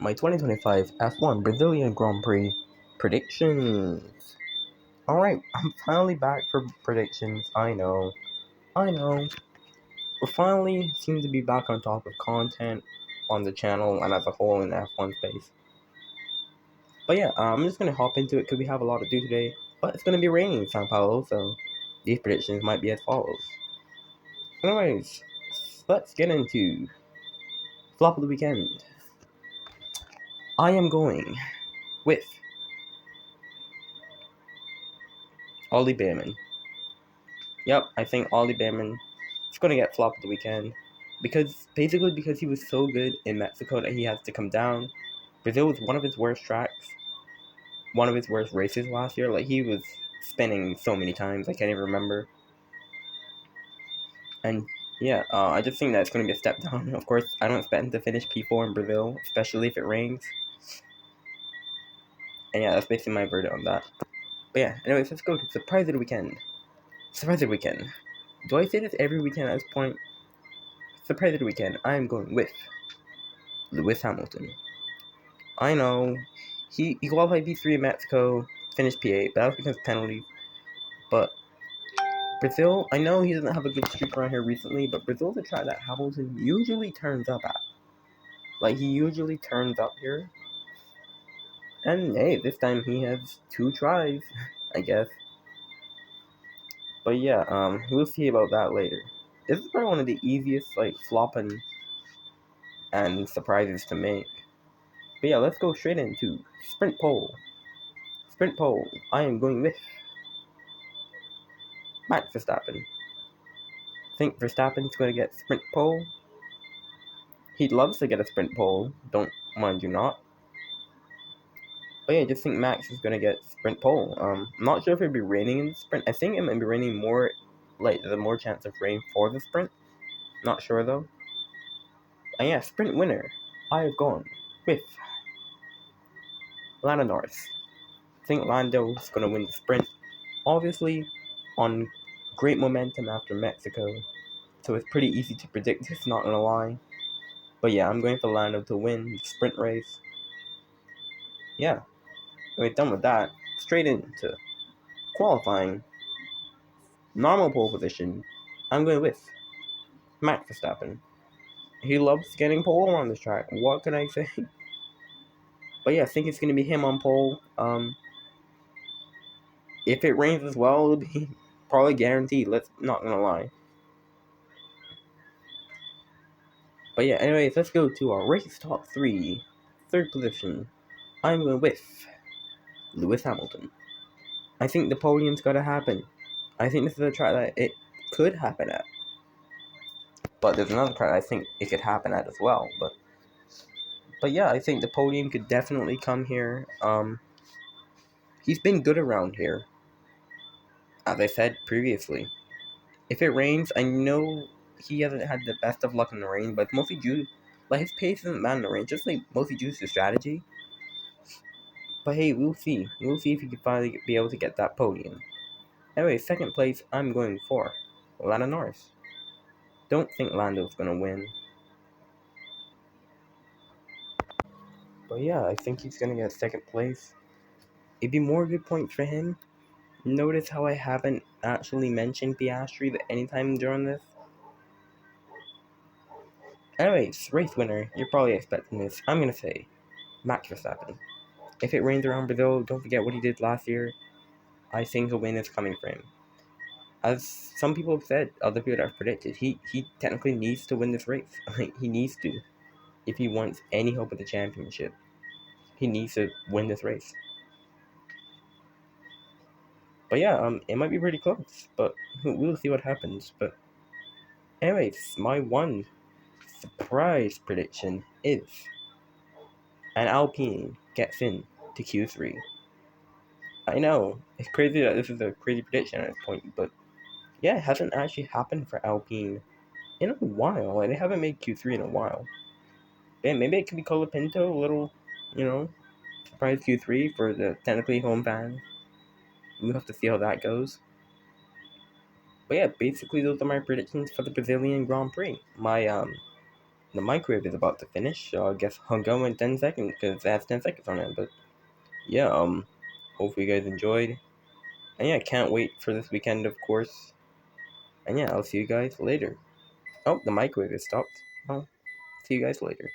my 2025 F1 Brazilian Grand Prix predictions. Alright, I'm finally back for predictions. I know. We finally seem to be back on top of content on the channel and as a whole in the F1 space. But yeah, I'm just gonna hop into it because we have a lot to do today. But it's gonna be raining in Sao Paulo, so these predictions might be as follows. Anyways, let's get into flop of the weekend. I am going with Ollie Behrman. Yep, I think Ollie Behrman is going to get flop of the weekend. Because he was so good in Mexico that he has to come down. Brazil was one of his worst tracks. One of his worst races last year. Like, he was spinning so many times, I can't even remember. And yeah, I just think that it's going to be a step down. Of course, I don't expect him to finish P4 in Brazil, especially if it rains. And yeah, that's basically my verdict on that. But yeah, anyways, let's go to Surprise of the Weekend. Surprise of the Weekend. Do I say this every weekend at this point? Surprise of the Weekend. I am going with Lewis Hamilton. I know he qualified P3 in Mexico, finished P8, but that was because of penalties. But Brazil, I know he doesn't have a good streak around here recently, but Brazil's a track that Hamilton usually turns up at. Like, he usually turns up here. And hey, this time he has 2 tries, I guess. But yeah, we'll see about that later. This is probably one of the easiest, like, flopping and surprises to make. But yeah, let's go straight into Sprint Pole. Sprint Pole, I am going with Max Verstappen. I think Verstappen's going to get Sprint Pole. He loves to get a Sprint Pole, don't mind you not. But yeah, I just think Max is going to get Sprint Pole. I'm not sure if it'll be raining in the Sprint. I think it might be raining more, like, there's more chance of rain for the Sprint. Not sure though. And yeah, Sprint winner, I have gone with Lando Norris. I think Lando is going to win the Sprint. Obviously, on great momentum after Mexico. So it's pretty easy to predict this, not gonna lie. But yeah, I'm going for Lando to win the sprint race. Yeah, we're done with that. Straight into qualifying. Normal pole position. I'm going with Max Verstappen. He loves getting pole on this track. What can I say? But yeah, I think it's gonna be him on pole. If it rains as well, it'll be probably guaranteed. Let's not gonna lie. But yeah, anyways, let's go to our race top 3. Third position. I'm going with Lewis Hamilton. I think the podium's gotta happen. I think this is a track that it could happen at. But there's another track I think it could happen at as well. But yeah, I think the podium could definitely come here. He's been good around here, as I said previously. If it rains, I know he hasn't had the best of luck in the rain, but it's mostly due, like, his pace isn't bad in the rain, just like mostly due to strategy. But hey, we'll see. We'll see if he can finally be able to get that podium. Anyway, second place, I'm going for Lando Norris. Don't think Lando's gonna win. But yeah, I think he's gonna get second place. It'd be more good points for him. Notice how I haven't actually mentioned Piastri at any time during this. Anyways, race winner, you're probably expecting this. I'm gonna say Max Verstappen. If it rains around Brazil, don't forget what he did last year. I think a win is coming for him. As some people have said, other people have predicted, he technically needs to win this race. He needs to. If he wants any hope of the championship, he needs to win this race. But yeah, it might be pretty close, but we'll see what happens. But anyways, my one surprise prediction is an Alpine gets in to Q3. I know, it's crazy that this is a crazy prediction at this point, but yeah, it hasn't actually happened for Alpine in a while. Like, they haven't made Q3 in a while. Yeah, maybe it could be Colapinto, a little, surprise Q3 for the technically home fans. We'll have to see how that goes. But yeah, basically those are my predictions for the Brazilian Grand Prix. My the microwave is about to finish, so I guess I'll go in 10 seconds because it has 10 seconds on it. But yeah, hopefully you guys enjoyed. And yeah, can't wait for this weekend, of course. And yeah, I'll see you guys later. Oh, the microwave is stopped. I'll see you guys later.